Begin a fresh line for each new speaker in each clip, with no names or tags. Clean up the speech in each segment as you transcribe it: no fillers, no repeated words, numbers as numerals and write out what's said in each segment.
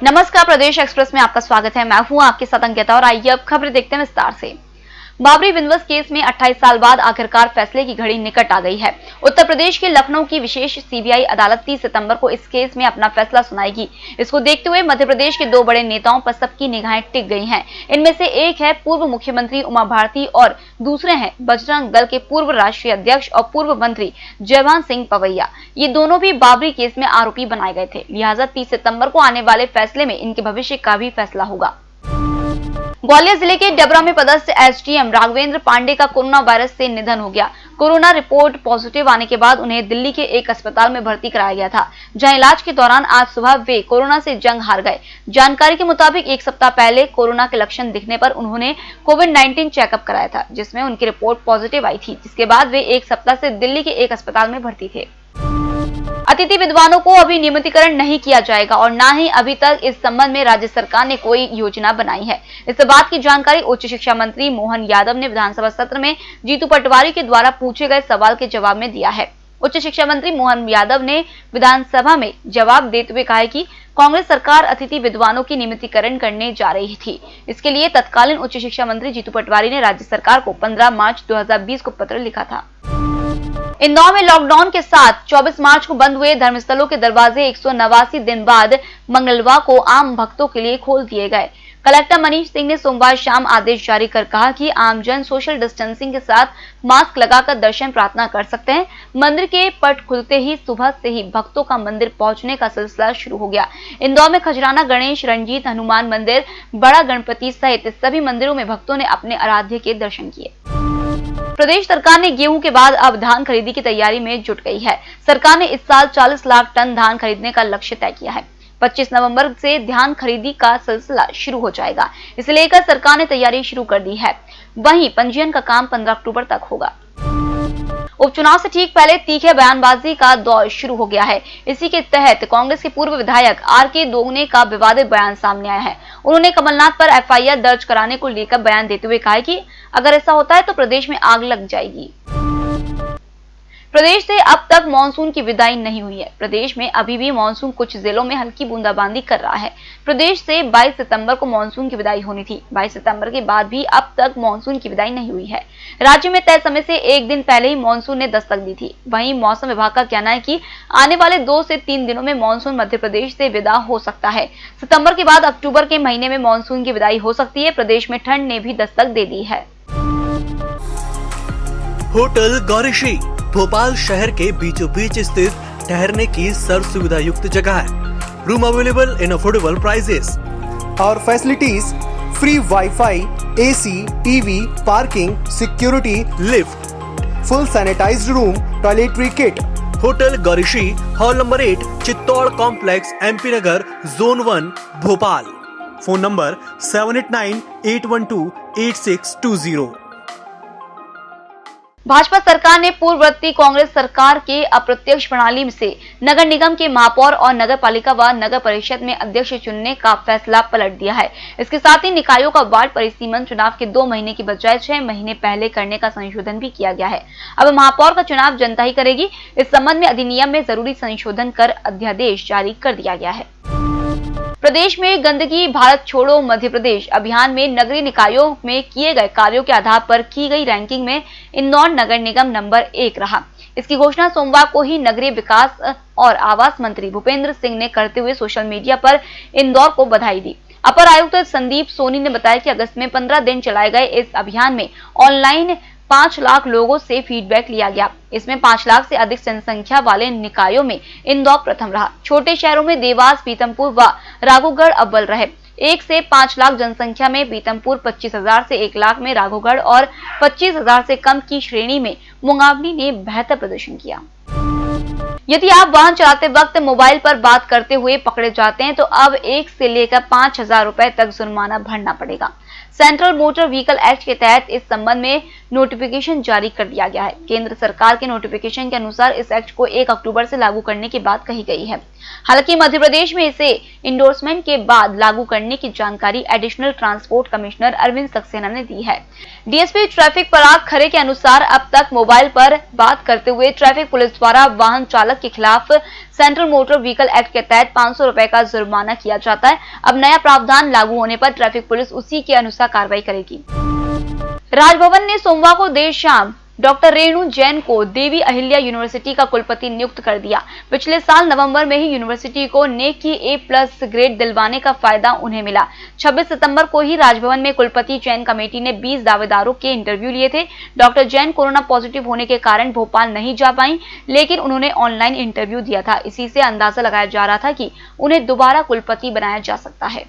नमस्कार, प्रदेश एक्सप्रेस में आपका स्वागत है। मैं हूं आपके साथ अंकिता और आइए अब खबरें देखते हैं विस्तार से। बाबरी विध्वंस केस में 28 साल बाद आखिरकार फैसले की घड़ी निकट आ गई है। उत्तर प्रदेश के लखनऊ की विशेष सीबीआई अदालत 30 सितंबर को इस केस में अपना फैसला सुनाएगी। इसको देखते हुए मध्य प्रदेश के दो बड़े नेताओं पर सबकी निगाहें टिक गई हैं। इनमें से एक है पूर्व मुख्यमंत्री उमा भारती और दूसरे हैं बजरंग दल के पूर्व राष्ट्रीय अध्यक्ष और पूर्व मंत्री जयभान सिंह पवैया। ये दोनों भी बाबरी केस में आरोपी बनाए गए थे, लिहाजा 30 सितंबर को आने वाले फैसले में इनके भविष्य का भी फैसला होगा। ग्वालियर जिले के डबरा में पदस्थ एसडीएम राघवेंद्र पांडे का कोरोना वायरस से निधन हो गया। कोरोना रिपोर्ट पॉजिटिव आने के बाद उन्हें दिल्ली के एक अस्पताल में भर्ती कराया गया था, जहां इलाज के दौरान आज सुबह वे कोरोना से जंग हार गए। जानकारी के मुताबिक एक सप्ताह पहले कोरोना के लक्षण दिखने पर उन्होंने कोविड-19 चेकअप कराया था, जिसमें उनकी रिपोर्ट पॉजिटिव आई थी, जिसके बाद वे एक सप्ताह से दिल्ली के एक अस्पताल में भर्ती थे। अतिथि विद्वानों को अभी नियमितीकरण नहीं किया जाएगा और न ही अभी तक इस संबंध में राज्य सरकार ने कोई योजना बनाई है। इस बात की जानकारी उच्च शिक्षा मंत्री मोहन यादव ने विधानसभा सत्र में जीतू पटवारी के द्वारा पूछे गए सवाल के जवाब में दिया है। उच्च शिक्षा मंत्री मोहन यादव ने विधानसभा में जवाब देते हुए कहा है कि कांग्रेस सरकार अतिथि विद्वानों की नियमितीकरण करने जा रही थी। इसके लिए तत्कालीन उच्च शिक्षा मंत्री जीतू पटवारी ने राज्य सरकार को 15 मार्च 2020 को पत्र लिखा था। इंदौर में लॉकडाउन के साथ 24 मार्च को बंद हुए धर्मस्थलों के दरवाजे 189 दिन बाद मंगलवार को आम भक्तों के लिए खोल दिए गए। कलेक्टर मनीष सिंह ने सोमवार शाम आदेश जारी कर कहा कि आमजन सोशल डिस्टेंसिंग के साथ मास्क लगाकर दर्शन प्रार्थना कर सकते हैं। मंदिर के पट खुलते ही सुबह से ही भक्तों का मंदिर पहुंचने का सिलसिला शुरू हो गया। इंदौर में खजराना गणेश, रंजीत हनुमान मंदिर, बड़ा गणपति सहित सभी मंदिरों में भक्तों ने अपने आराध्य के दर्शन किए। प्रदेश सरकार ने गेहूं के बाद अब धान खरीदी की तैयारी में जुट गई है। सरकार ने इस साल 40 लाख टन धान खरीदने का लक्ष्य तय किया है। 25 नवंबर से धान खरीदी का सिलसिला शुरू हो जाएगा। इसे लेकर सरकार ने तैयारी शुरू कर दी है। वहीं पंजीयन का काम 15 अक्टूबर तक होगा। उपचुनाव से ठीक पहले तीखे बयानबाजी का दौर शुरू हो गया है। इसी के तहत कांग्रेस के पूर्व विधायक आर.के. दोगने का विवादित बयान सामने आया है। उन्होंने कमलनाथ पर एफआईआर दर्ज कराने को लेकर बयान देते हुए कहा कि अगर ऐसा होता है तो प्रदेश में आग लग जाएगी। प्रदेश से अब तक मानसून की विदाई नहीं हुई है। प्रदेश में अभी भी मानसून कुछ जिलों में हल्की बूंदाबांदी कर रहा है। प्रदेश से 22 सितंबर को मानसून की विदाई होनी थी। 22 सितंबर के बाद भी अब तक मानसून की विदाई नहीं हुई है। राज्य में तय समय से एक दिन पहले ही मानसून ने दस्तक दी थी। वहीं मौसम विभाग का कहना है कि आने वाले 2 से 3 दिनों में मानसून मध्य प्रदेश से विदा हो सकता है। सितंबर के बाद अक्टूबर के महीने में मानसून की विदाई हो सकती है। प्रदेश में ठंड ने भी दस्तक दे दी है।
होटल गौरीश्री भोपाल शहर के बीचों बीच स्थित ठहरने की सर्व सुविधा युक्त जगह है। Room available in affordable prices
और facilities free wifi, AC, TV, parking, security,
lift,
full sanitised room, toiletry kit.
Hotel Gaurishri, hall number 8, Chittor complex, MP Nagar, zone 1, Bhopal. Phone number 7898128620।
Bhajpa सरकार ने पूर्ववर्ती कांग्रेस सरकार के अप्रत्यक्ष प्रणाली से नगर निगम के महापौर और नगर पालिका व नगर परिषद में अध्यक्ष चुनने का फैसला पलट दिया है। इसके साथ ही निकायों का वार्ड परिसीमन चुनाव के 2 महीने की बजाय 6 महीने पहले करने का संशोधन भी किया गया है। अब महापौर का चुनाव जनता ही करेगी। इस संबंध में अधिनियम में जरूरी संशोधन कर अध्यादेश जारी कर दिया गया है। प्रदेश में गंदगी भारत छोड़ो मध्य प्रदेश अभियान में नगरीय निकायों में किए गए कार्यों के आधार पर की गई रैंकिंग में इंदौर नगर निगम नंबर 1 रहा। इसकी घोषणा सोमवार को ही नगरीय विकास और आवास मंत्री भूपेंद्र सिंह ने करते हुए सोशल मीडिया पर इंदौर को बधाई दी। अपर आयुक्त संदीप सोनी ने बताया कि अगस्त में 15 दिन चलाए गए इस अभियान में ऑनलाइन 5 लाख लोगों से फीडबैक लिया गया। इसमें 5 लाख से अधिक जनसंख्या वाले निकायों में इंदौर प्रथम रहा। छोटे शहरों में देवास, पीतमपुर व राघोगढ़ अव्वल रहे। 1 से 5 लाख जनसंख्या में पीतमपुर, 25,000 से 1 लाख में राघोगढ़ और 25,000 से कम की श्रेणी में मुंगावली ने बेहतर प्रदर्शन किया। यदि आप वाहन चलाते वक्त मोबाइल पर बात करते हुए पकड़े जाते हैं तो अब 1 से लेकर 5,000 रुपए तक जुर्माना भरना पड़ेगा। सेंट्रल मोटर व्हीकल एक्ट के तहत इस संबंध में नोटिफिकेशन जारी कर दिया गया है। केंद्र सरकार के नोटिफिकेशन के अनुसार इस एक्ट को 1 अक्टूबर से लागू करने की बात कही गई है। हालांकि मध्य प्रदेश में इसे इंडोर्समेंट के बाद लागू करने की जानकारी additional transport commissioner Arvind Saxena ने दी है। डीएसपी ट्रैफिक पराग खरे के अनुसार अब तक मोबाइल पर बात करते हुए ट्रैफिक पुलिस द्वारा वाहन चालक के खिलाफ सेंट्रल मोटर व्हीकल एक्ट के तहत 500 रुपए का जुर्माना किया जाता है। अब नया प्रावधान लागू होने पर ट्रैफिक पुलिस उसी के अनुसार कार्रवाई करेगी। राजभवन ने सोमवार को देर शाम डॉक्टर रेणु जैन को देवी अहिल्या यूनिवर्सिटी का कुलपति नियुक्त कर दिया। पिछले साल नवंबर में ही यूनिवर्सिटी को नेक की A+ ग्रेड दिलवाने का फायदा उन्हें मिला। 26 सितंबर को ही राजभवन में कुलपति चयन कमेटी ने 20 दावेदारों के इंटरव्यू लिए थे। डॉक्टर जैन कोरोना पॉजिटिव होने के कारण भोपाल नहीं जा पाई, लेकिन उन्होंने ऑनलाइन इंटरव्यू दिया था। इसी से अंदाजा लगाया जा रहा था कि उन्हें दोबारा कुलपति बनाया जा सकता है।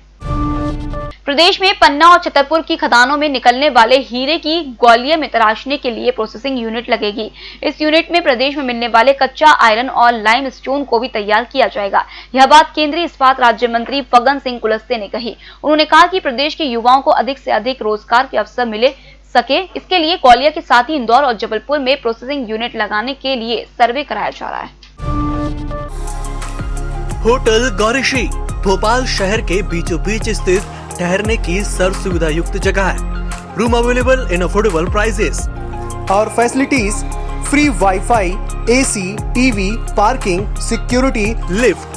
प्रदेश में पन्ना और छतरपुर की खदानों में निकलने वाले हीरे की ग्वालियर में तराशने के लिए प्रोसेसिंग यूनिट लगेगी। इस यूनिट में प्रदेश में मिलने वाले कच्चा आयरन और लाइम स्टोन को भी तैयार किया जाएगा। यह बात केंद्रीय इस्पात राज्य मंत्री फग्गन सिंह कुलस्ते ने कही। उन्होंने कहा कि प्रदेश के युवाओं को अधिक से अधिक रोजगार के अवसर मिले सके, इसके लिए ग्वालियर के साथ ही इंदौर और जबलपुर में प्रोसेसिंग यूनिट लगाने के लिए सर्वे कराया जा रहा है।
होटल गौरीश्री भोपाल शहर के बीचों बीच स्थित ठहरने की सर्व सुविधा युक्त जगह है। Room available in affordable prices
और facilities free wifi, AC, TV, parking, security,
lift,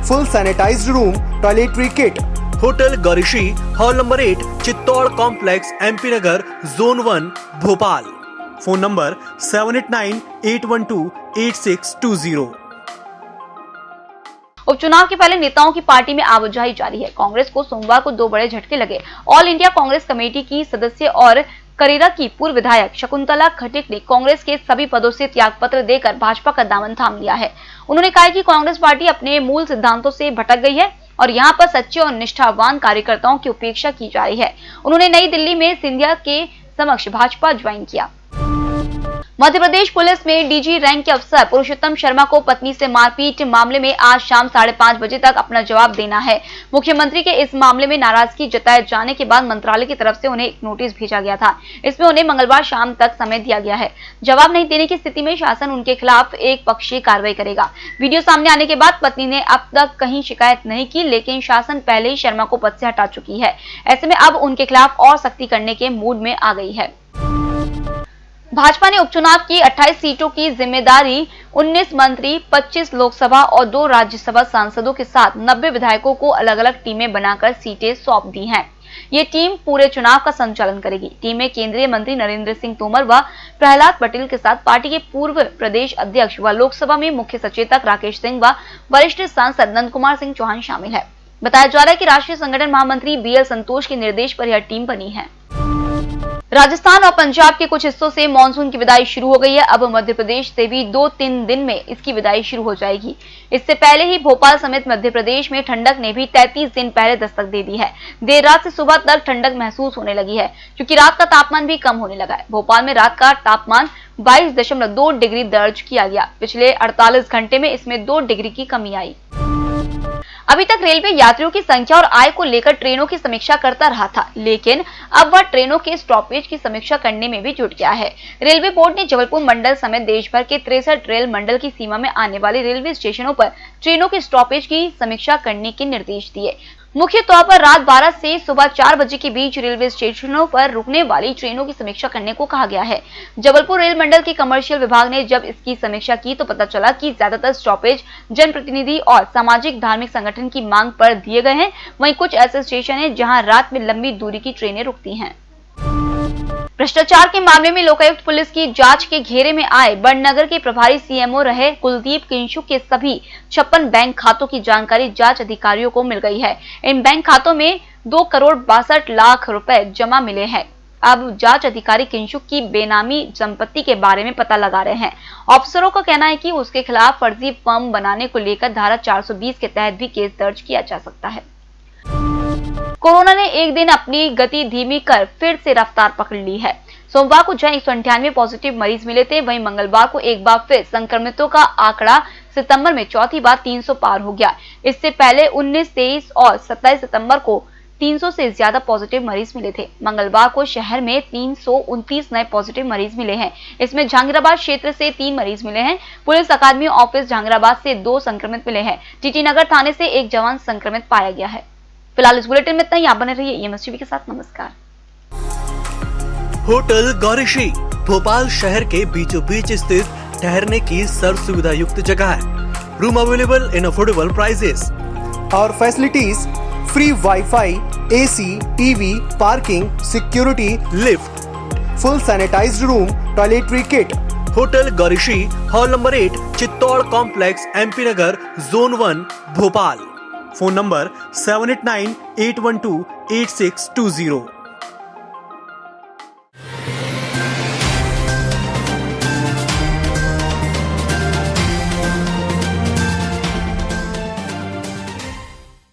full sanitised room, toiletry kit.
Hotel Gaurishri, hall number 8, Chittor complex, MP Nagar, zone 1, Bhopal. Phone number 7898128620।
उपचुनाव के पहले नेताओं की पार्टी में आवाजाही जारी है। कांग्रेस को सोमवार को 2 बड़े झटके लगे। ऑल इंडिया कांग्रेस कमेटी की सदस्य और करेरा की पूर्व विधायक शकुंतला खटिक ने कांग्रेस के सभी पदों से त्यागपत्र देकर भाजपा का दामन थाम लिया है। उन्होंने कहा कि कांग्रेस पार्टी अपने मूल सिद्धांतों से भटक गई है और यहाँ पर सच्चे और निष्ठावान कार्यकर्ताओं की उपेक्षा की जा रही है। उन्होंने नई दिल्ली में सिंधिया के समक्ष भाजपा ज्वाइन किया। मध्य प्रदेश पुलिस में डीजी रैंक के अफसर पुरुषोत्तम शर्मा को पत्नी से मारपीट मामले में आज शाम 5:30 बजे तक अपना जवाब देना है। मुख्यमंत्री के इस मामले में नाराजगी जताए जाने के बाद मंत्रालय की तरफ से उन्हें एक नोटिस भेजा गया था। इसमें उन्हें मंगलवार शाम तक समय दिया गया है। जवाब नहीं देने की स्थिति में शासन उनके खिलाफ एक पक्षीय कार्रवाई करेगा। वीडियो सामने आने के बाद पत्नी ने अब तक कहीं शिकायत नहीं की, लेकिन शासन पहले ही शर्मा को पद से हटा चुकी है। ऐसे में अब उनके खिलाफ और सख्ती करने के मूड में आ गई है। भाजपा ने उपचुनाव की 28 सीटों की जिम्मेदारी 19 मंत्री, 25 लोकसभा और 2 राज्यसभा सांसदों के साथ 90 विधायकों को अलग अलग टीमें बनाकर सीटें सौंप दी हैं। ये टीम पूरे चुनाव का संचालन करेगी। टीम में केंद्रीय मंत्री नरेंद्र सिंह तोमर व प्रहलाद पटेल के साथ पार्टी के पूर्व प्रदेश अध्यक्ष व लोकसभा में मुख्य सचेतक राकेश सिंह व वरिष्ठ सांसद नंद कुमार सिंह चौहान शामिल है। बताया जा रहा है कि राष्ट्रीय संगठन महामंत्री BL संतोष के निर्देश पर यह टीम बनी है। राजस्थान और पंजाब के कुछ हिस्सों से मानसून की विदाई शुरू हो गई है। अब मध्य प्रदेश से भी 2-3 दिन में इसकी विदाई शुरू हो जाएगी। इससे पहले ही भोपाल समेत मध्य प्रदेश में ठंडक ने भी 33 दिन पहले दस्तक दे दी है। देर रात से सुबह तक ठंडक महसूस होने लगी है, क्योंकि रात का तापमान भी कम होने लगा है। भोपाल में रात का तापमान 22.2 डिग्री दर्ज किया गया। पिछले 48 घंटे में इसमें 2 डिग्री की कमी आई। अभी तक रेलवे यात्रियों की संख्या और आय को लेकर ट्रेनों की समीक्षा करता रहा था, लेकिन अब वह ट्रेनों के स्टॉपेज की समीक्षा करने में भी जुट गया है। रेलवे बोर्ड ने जबलपुर मंडल समेत देश भर के 63 रेल मंडल की सीमा में आने वाले रेलवे स्टेशनों पर ट्रेनों के स्टॉपेज की समीक्षा करने के निर्देश दिए। मुख्य तौर पर रात 12 से सुबह 4 बजे के बीच रेलवे स्टेशनों पर रुकने वाली ट्रेनों की समीक्षा करने को कहा गया है। जबलपुर रेल मंडल के कमर्शियल विभाग ने जब इसकी समीक्षा की तो पता चला कि ज्यादातर स्टॉपेज जनप्रतिनिधि और सामाजिक धार्मिक संगठन की मांग पर दिए गए हैं। वहीं कुछ ऐसे स्टेशन हैं जहां रात में लंबी दूरी की ट्रेनें रुकती हैं। भ्रष्टाचार के मामले में लोकायुक्त पुलिस की जांच के घेरे में आए बड़नगर के प्रभारी CMO रहे कुलदीप किंशुक के सभी 56 बैंक खातों की जानकारी जांच अधिकारियों को मिल गई है। इन बैंक खातों में 2,62,00,000 रुपए जमा मिले हैं। अब जांच अधिकारी किंशुक की बेनामी संपत्ति के बारे में पता लगा रहे हैं। अफसरों का कहना है कि उसके खिलाफ फर्जी फर्म बनाने को लेकर धारा 420 के तहत भी केस दर्ज किया जा सकता है। कोरोना ने एक दिन अपनी गति धीमी कर फिर से रफ्तार पकड़ ली है। सोमवार को जहां 198 पॉजिटिव मरीज मिले थे, वहीं मंगलवार को एक बार फिर संक्रमितों का आंकड़ा सितंबर में चौथी बार 300 पार हो गया। इससे पहले 19, 23 और 27 सितंबर को 300 से ज्यादा पॉजिटिव मरीज मिले थे। मंगलवार को शहर में 329 नए पॉजिटिव मरीज मिले हैं। इसमें जहांगीराबाद क्षेत्र से 3 मरीज मिले हैं। पुलिस अकादमी ऑफिस जहांगीराबाद से 2 संक्रमित मिले हैं। टीटी नगर थाने से 1 जवान संक्रमित पाया गया है। फिलहाल इस बुलेटिन में इतना ही। आप बने रहिए EMS टीवी के साथ। नमस्कार।
होटल गौरीशी भोपाल शहर के बीचों बीच स्थित ठहरने की सर्व सुविधा युक्त जगह है। Room available in affordable prices
और facilities free wifi, AC, TV, parking, security,
lift,
full sanitised room, toiletry kit.
Hotel Gaurishi, hall number 8, Chittor complex, MP Nagar, zone 1, Bhopal. Phone number 7898128620।